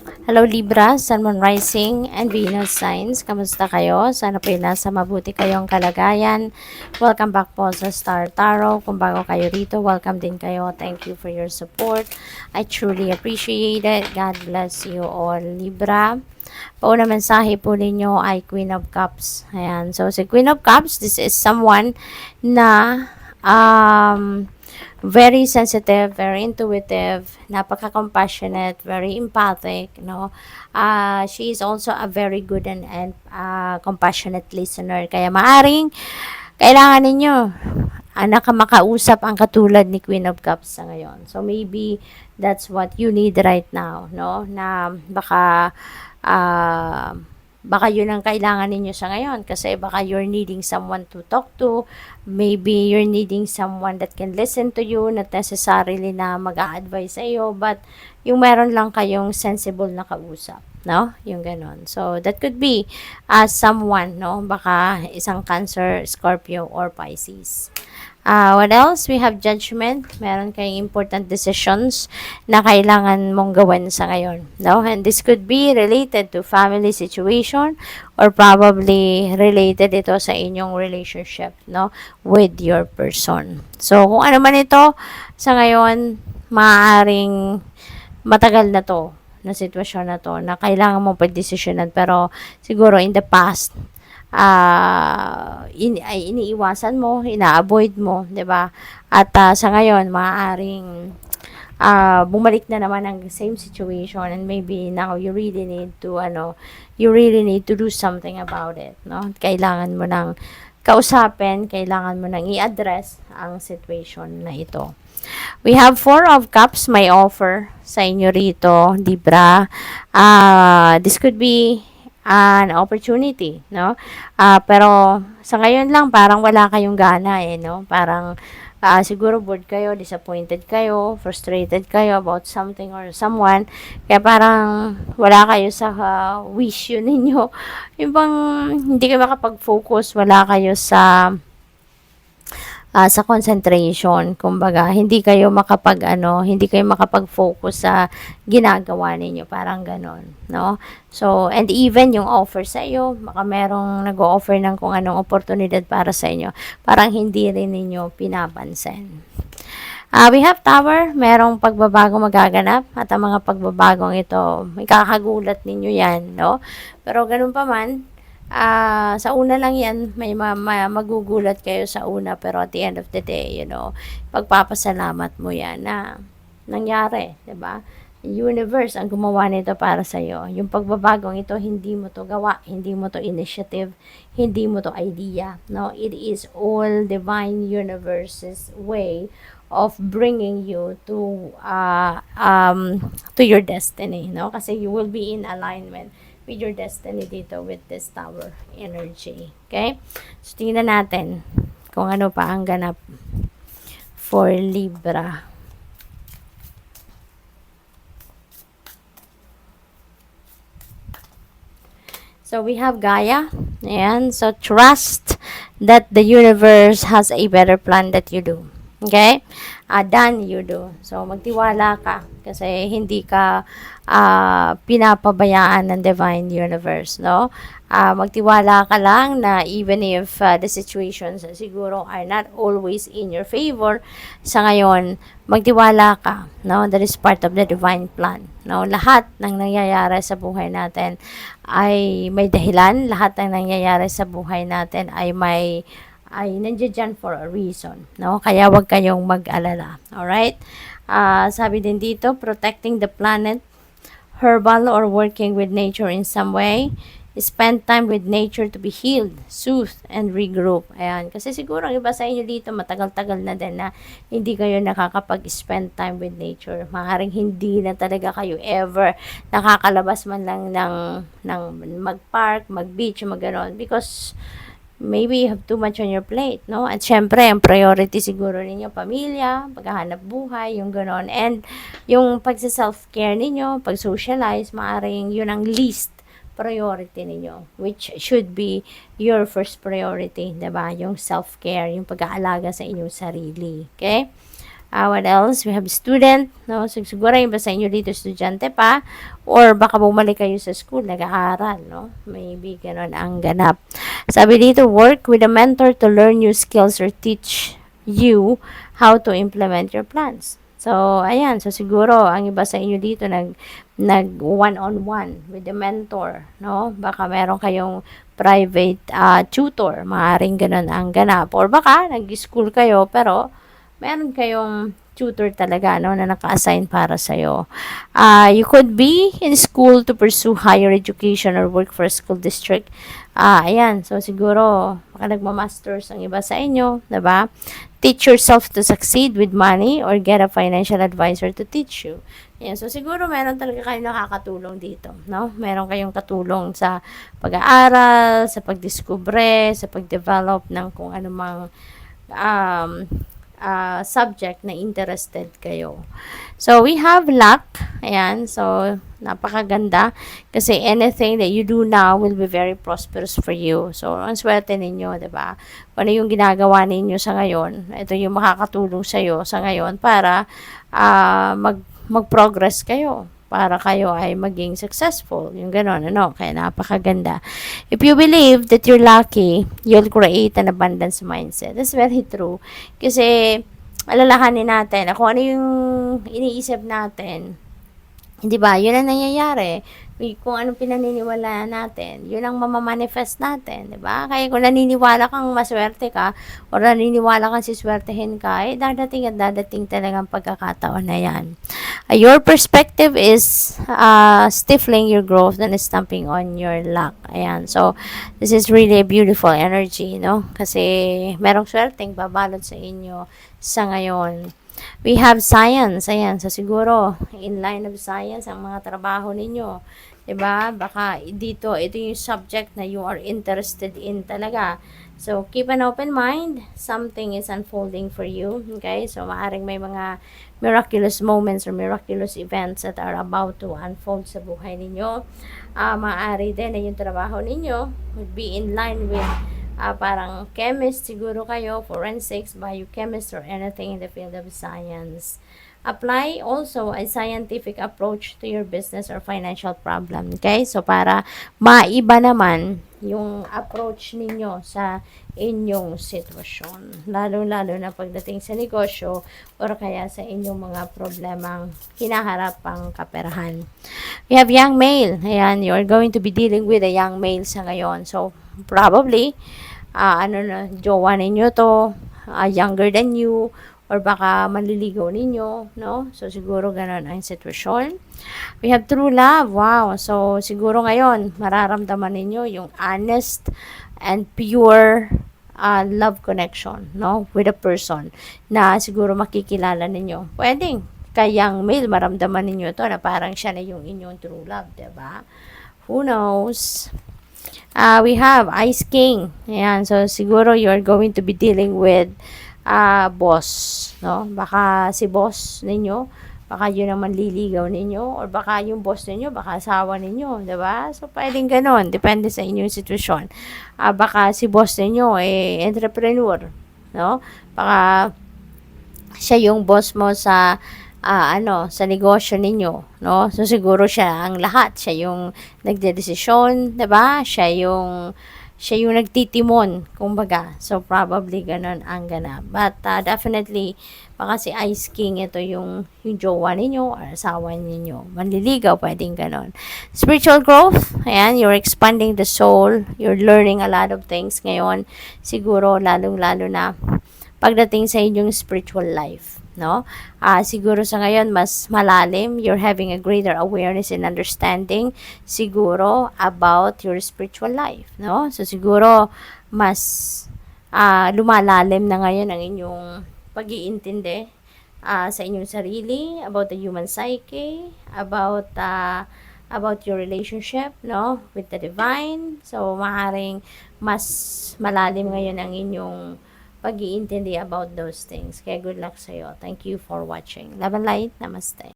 Hello Libra, Sun, Moon, Rising, and Venus signs. Kamusta kayo? Sana po nasa mabuti kayong kalagayan. Welcome back po sa Star Tarot. Kung bago kayo rito, welcome din kayo. Thank you for your support. I truly appreciate it. God bless you all, Libra. Pauna mensahe po ninyo ay Queen of Cups. Ayan. So, si Queen of Cups, this is someone na very sensitive, very intuitive, napaka-compassionate, very empathic, no? She is also a very good and compassionate listener. Kaya maaring kailangan ninyo nakamakausap ang katulad ni Queen of Cups sa ngayon. So maybe that's what you need right now, no? Na uh, baka yun ang kailangan ninyo sa ngayon kasi baka you're needing someone to talk to, maybe you're needing someone that can listen to you, not necessarily na mag-a-advise sa iyo, but yung meron lang kayong sensible na kausap, no? Yung ganon. So, that could be someone, no? Baka isang Cancer, Scorpio, or Pisces. What else? We have judgment. Meron kayong important decisions na kailangan mong gawin sa ngayon. No? And this could be related to family situation or probably related ito sa inyong relationship, no? With your person. So, kung ano man ito, sa ngayon, maaaring matagal na to na sitwasyon na to na kailangan mong pagdesisyonan pero siguro in the past ay iniiwasan mo, ina-avoid mo, 'di ba? At sa ngayon, maaaring bumalik na naman ang same situation and maybe now you really need to do something about it, no? Kailangan mo nang kausapin, kailangan mo nang i-address ang situation na ito. We have Four of Cups, may offer sa inyo rito, Libra. This could be an opportunity, no? Pero sa ngayon lang parang wala kayong gana no? Parang siguro bored kayo, disappointed kayo, frustrated kayo about something or someone. Kaya parang wala kayo sa wish yun ninyo. Yung bang hindi kayo makapag-focus, wala kayo sa concentration, kumbaga, hindi kayo makapag-focus sa ginagawa ninyo, parang ganon, no? So, and even yung offer sa iyo, baka merong nag-o-offer ng kung anong oportunidad para sa inyo, parang hindi rin ninyo pinapansin. We have Tower, merong pagbabago magaganap at ang mga pagbabagong ito, may kakagulat ninyo yan, no? Pero ganun pa man, sa una lang yan, may magugulat kayo sa una, pero at the end of the day, pagpapasalamat mo yan na nangyari, 'di ba? Universe ang gumawa nito para sa iyo. Yung pagbabagong ito, hindi mo to gawa, hindi mo to initiative, hindi mo to idea, no? It is all divine universe's way of bringing you to your destiny, no? Kasi you will be in alignment with your destiny dito with this Tower energy. Okay? So, tingnan natin kung ano pa ang ganap for Libra. So, we have Gaia. Ayan. So, trust that the universe has a better plan that you do. Okay? Than you do. So, magtiwala ka kasi hindi ka pinapabayaan ng divine universe, no? Magtiwala ka lang na even if the situations siguro are not always in your favor, sa ngayon, magtiwala ka, no? That is part of the divine plan, no? Lahat ng nangyayari sa buhay natin ay may dahilan, lahat ng nangyayari sa buhay natin ay nandiyan for a reason, no? Kaya wag kayong mag-alala. Alright? Sabi din dito, protecting the planet, herbal or working with nature in some way. Spend time with nature to be healed, soothed, and regroup. Ayan. Kasi siguro ang iba sa inyo dito, matagal-tagal na din na hindi kayo nakakapag-spend time with nature. Maaaring hindi na talaga kayo ever nakakalabas man lang ng mag-park, mag-beach, mag-ganon. Because maybe you have too much on your plate, no? At syempre, ang priority siguro ninyo, pamilya, paghahanap buhay, yung ganon. And yung pagsa-self-care ninyo, pag-socialize, maaaring yun ang least priority ninyo, which should be your first priority, diba? Yung self-care, yung pag-aalaga sa inyong sarili, okay? What else? We have student, no? So, siguro yung iba sa inyo dito, estudyante pa, or baka bumalik kayo sa school, nag-aaral, no? Maybe ganun ang ganap. Sabi dito, work with a mentor to learn new skills or teach you how to implement your plans. So, ayan. So, siguro, ang iba sa inyo dito, nag one-on-one with the mentor, no? Baka meron kayong private tutor, maaaring ganun ang ganap. Or baka, nag-school kayo, pero meron kayong tutor talaga, no, na naka-assign para sa'yo. You could be in school to pursue higher education or work for a school district. Ayan. So, siguro, baka nagma-masters ang iba sa inyo, diba? Teach yourself to succeed with money or get a financial advisor to teach you. Ayan. So, siguro meron talaga kayong nakakatulong dito, no? Meron kayong katulong sa pag-aaral, sa pagdiskubre, sa pag-develop ng kung anumang subject na interested kayo. So, we have luck. Ayan. So, napakaganda. Kasi anything that you do now will be very prosperous for you. So, ang swerte ninyo, diba? Kung ano yung ginagawa ninyo sa ngayon, ito yung makakatulong sa'yo sa ngayon para mag-progress kayo. Para kayo ay maging successful. Yung gano'n, ano? Kaya napakaganda. If you believe that you're lucky, you'll create an abundance mindset. That's very true. Kasi, alalahanin natin, kung ano yung iniisip natin, hindi ba? Yun ang nangyayari. Kung anong pinaniniwalaan natin, yun ang mamamanifest natin, di ba? Kaya kung naniniwala kang maswerte ka, o naniniwala kang siswertehin ka, dadating at dadating talagang pagkakataon na yan. Your perspective is stifling your growth and stamping on your luck. Ayan. So, this is really a beautiful energy, no? Kasi merong swerteng babalot sa inyo sa ngayon. We have science. Ayan. So, siguro, in line of science, ang mga trabaho ninyo. Diba? Baka dito, ito yung subject na you are interested in talaga. So, keep an open mind. Something is unfolding for you. Okay? So, maaring may mga miraculous moments or miraculous events that are about to unfold sa buhay ninyo. Maaari din na yung trabaho ninyo would be in line with parang chemist siguro kayo, forensics, biochemist, or anything in the field of science. Apply also a scientific approach to your business or financial problem. Okay? So, para maiba naman yung approach ninyo sa inyong sitwasyon. Lalo-lalo na pagdating sa negosyo or kaya sa inyong mga problemang hinaharap ang kaperahan. We have young male. Ayan, you're going to be dealing with a young male sa ngayon. So, probably, jowa ninyo to, younger than you, or baka manliligaw ninyo, no? So, siguro ganun ang sitwasyon. We have true love. Wow. So, siguro ngayon, mararamdaman ninyo yung honest and pure love connection, no? With a person na siguro makikilala ninyo. Pwedeng, kayang male, maramdaman ninyo to na parang siya na yung inyong true love, diba? Who knows? We have Ice King. Ayan. So, siguro you're going to be dealing with boss, no? Baka si boss ninyo, baka yun ang manliligaw ninyo, or baka yung boss ninyo, baka asawa ninyo, diba? So, pwedeng ganon, depende sa inyong sitwasyon. Baka si boss ninyo, entrepreneur, no? Baka siya yung boss mo sa sa negosyo ninyo, no? So, siguro siya ang lahat. Siya yung nagdedesisyon, diba? Siya yung nagtitimon, kumbaga. So, probably ganun ang ganap. But, definitely, baka si Ice King, ito yung jowa ninyo or asawa ninyo. Manliligaw, pwedeng ganun. Spiritual growth, ayan, you're expanding the soul. You're learning a lot of things ngayon. Siguro, lalong-lalo na pagdating sa inyong spiritual life, no? Siguro sa ngayon, mas malalim. You're having a greater awareness and understanding siguro about your spiritual life, no? So, siguro, mas lumalalim na ngayon ang inyong pag-iintindi sa inyong sarili, about the human psyche, about your relationship, no? With the divine. So, maaaring mas malalim ngayon ang inyong pag-iintindi about those things. Kaya good luck sa'yo. Thank you for watching. Love and light. Namaste.